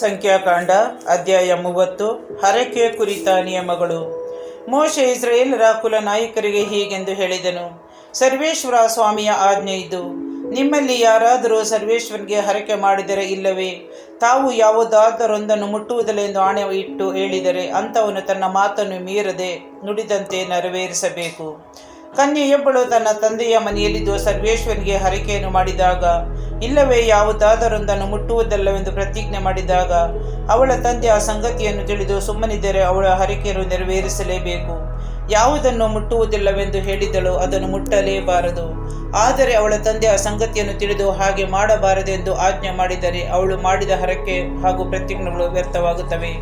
ಸಂಖ್ಯಾಕಾಂಡ ಅಧ್ಯಾಯ 30. ಹರಕೆ ಕುರಿತ ನಿಯಮಗಳು. ಮೋಶೆ ಇಸ್ರಾಯೇಲರ ಕುಲ ನಾಯಕರಿಗೆ ಹೀಗೆಂದು ಹೇಳಿದನು. ಸರ್ವೇಶ್ವರ ಸ್ವಾಮಿಯ ಆಜ್ಞೆ ಇದು. ನಿಮ್ಮಲ್ಲಿ ಯಾರಾದರೂ ಸರ್ವೇಶ್ವರನಿಗೆ ಹರಕೆ ಮಾಡಿದರೆ, ಇಲ್ಲವೇ ತಾವು ಯಾವುದಾದರೊಂದನ್ನು ಮುಟ್ಟುವುದಿಲ್ಲ ಎಂದು ಆಣೆ ಇಟ್ಟು ಹೇಳಿದರೆ, ಅಂಥವನು ತನ್ನ ಮಾತನ್ನು ಮೀರದೆ ನುಡಿದಂತೆ ನೆರವೇರಿಸಬೇಕು. ಕನ್ಯೆಯೊಬ್ಬಳು ತನ್ನ ತಂದೆಯ ಮನೆಯಲ್ಲಿದ್ದು ಸರ್ವೇಶ್ವರನಿಗೆ ಹರಕೆಯನ್ನು ಮಾಡಿದಾಗ, ಇಲ್ಲವೇ ಯಾವುದಾದರೊಂದನ್ನು ಮುಟ್ಟುವುದಿಲ್ಲವೆಂದು ಪ್ರತಿಜ್ಞೆ ಮಾಡಿದಾಗ, ಅವಳ ತಂದೆ ಆ ಸಂಗತಿಯನ್ನು ತಿಳಿದು ಸುಮ್ಮನಿದ್ದರೆ ಅವಳ ಹರಕೆಯನ್ನು ನೆರವೇರಿಸಲೇಬೇಕು. ಯಾವುದನ್ನು ಮುಟ್ಟುವುದಿಲ್ಲವೆಂದು ಹೇಳಿದಳು ಅದನ್ನು ಮುಟ್ಟಲೇಬಾರದು. ಆದರೆ ಅವಳ ತಂದೆ ಆ ಸಂಗತಿಯನ್ನು ತಿಳಿದು ಹಾಗೆ ಮಾಡಬಾರದೆಂದು ಆಜ್ಞೆ ಮಾಡಿದರೆ ಅವಳು ಮಾಡಿದ ಹರಕೆ ಹಾಗೂ ಪ್ರತಿಜ್ಞೆಗಳು ವ್ಯರ್ಥವಾಗುತ್ತವೆ.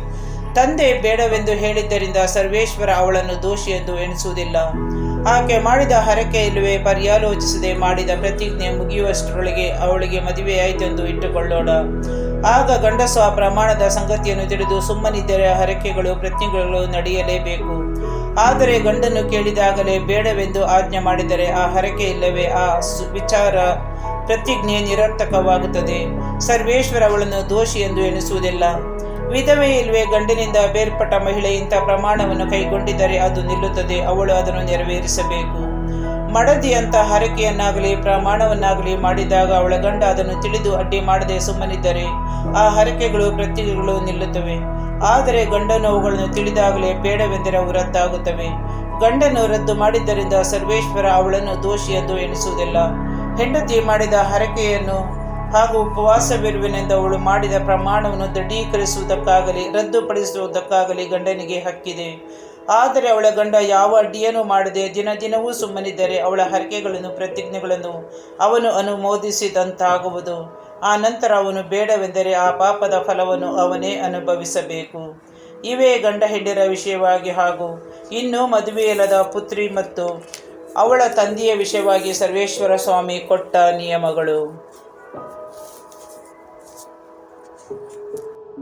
ತಂದೆ ಬೇಡವೆಂದು ಹೇಳಿದ್ದರಿಂದ ಸರ್ವೇಶ್ವರ ಅವಳನ್ನು ದೋಷಿ ಎಂದು ಎಣಿಸುವುದಿಲ್ಲ. ಆಕೆ ಮಾಡಿದ ಹರಕೆ ಇಲ್ಲವೇ ಪರ್ಯಾಲೋಚಿಸದೆ ಮಾಡಿದ ಪ್ರತಿಜ್ಞೆ ಮುಗಿಯುವಷ್ಟರೊಳಗೆ ಅವಳಿಗೆ ಮದುವೆಯಾಯಿತೆಂದು ಇಟ್ಟುಕೊಳ್ಳೋಣ. ಆಗ ಗಂಡಸು ಆ ಪ್ರಮಾಣದ ಸಂಗತಿಯನ್ನು ತಿಳಿದು ಸುಮ್ಮನಿದ್ದರೆ ಹರಕೆಗಳು ಪ್ರತಿಜ್ಞೆಗಳು ನಡೆಯಲೇಬೇಕು. ಆದರೆ ಗಂಡನ್ನು ಕೇಳಿದಾಗಲೇ ಬೇಡವೆಂದು ಆಜ್ಞೆ ಮಾಡಿದರೆ ಆ ಹರಕೆ ಇಲ್ಲವೇ ಆ ವಿಚಾರ ಪ್ರತಿಜ್ಞೆ ನಿರರ್ಥಕವಾಗುತ್ತದೆ. ಸರ್ವೇಶ್ವರ ಅವಳನ್ನು ದೋಷಿ ಎಂದು ಎಣಿಸುವುದಿಲ್ಲ. ವಿಧವೆ ಇಲ್ಲವೇ ಗಂಡನಿಂದ ಬೇರ್ಪಟ್ಟ ಮಹಿಳೆ ಇಂಥ ಪ್ರಮಾಣವನ್ನು ಕೈಗೊಂಡಿದ್ದರೆ ಅದು ನಿಲ್ಲುತ್ತದೆ. ಅವಳು ಅದನ್ನು ನೆರವೇರಿಸಬೇಕು. ಮಡದಿಯಂಥ ಹರಕೆಯನ್ನಾಗಲಿ ಪ್ರಮಾಣವನ್ನಾಗಲಿ ಮಾಡಿದಾಗ ಅವಳ ಗಂಡ ಅದನ್ನು ತಿಳಿದು ಅಡ್ಡಿ ಮಾಡದೆ ಸುಮ್ಮನಿದ್ದರೆ ಆ ಹರಕೆಗಳು ಪ್ರತಿಜ್ಞೆಗಳು ನಿಲ್ಲುತ್ತವೆ. ಆದರೆ ಗಂಡನು ಅವುಗಳನ್ನು ತಿಳಿದಾಗಲೇ ಬೇಡವೆಂದರೆ ಅವು ರದ್ದಾಗುತ್ತವೆ. ಗಂಡನು ರದ್ದು ಮಾಡಿದ್ದರಿಂದ ಸರ್ವೇಶ್ವರ ಅವಳನ್ನು ದೋಷಿ ಎಂದು ಎಣಿಸುವುದಿಲ್ಲ. ಹೆಂಡತಿ ಮಾಡಿದ ಹರಕೆಯನ್ನು ಹಾಗೂ ಉಪವಾಸವಿರುವೆನೆಂದು ಅವಳು ಮಾಡಿದ ಪ್ರಮಾಣವನ್ನು ದೃಢೀಕರಿಸುವುದಕ್ಕಾಗಲಿ ರದ್ದುಪಡಿಸುವುದಕ್ಕಾಗಲಿ ಗಂಡನಿಗೆ ಹಕ್ಕಿದೆ. ಆದರೆ ಅವಳ ಗಂಡ ಯಾವ ಅಡ್ಡಿಯನ್ನು ಮಾಡದೆ ದಿನವೂ ಸುಮ್ಮನಿದ್ದರೆ ಅವಳ ಹರಕೆಗಳನ್ನು ಪ್ರತಿಜ್ಞೆಗಳನ್ನು ಅವನು ಅನುಮೋದಿಸಿದಂತಾಗುವುದು. ಆ ನಂತರ ಅವನು ಬೇಡವೆಂದರೆ ಆ ಪಾಪದ ಫಲವನ್ನು ಅವನೇ ಅನುಭವಿಸಬೇಕು. ಇವೇ ಗಂಡ ಹೆಂಡರ ವಿಷಯವಾಗಿ ಹಾಗೂ ಇನ್ನೂ ಮದುವೆಯಿಲ್ಲದ ಪುತ್ರಿ ಮತ್ತು ಅವಳ ತಂದೆಯ ವಿಷಯವಾಗಿ ಸರ್ವೇಶ್ವರ ಸ್ವಾಮಿ ಕೊಟ್ಟ ನಿಯಮಗಳು.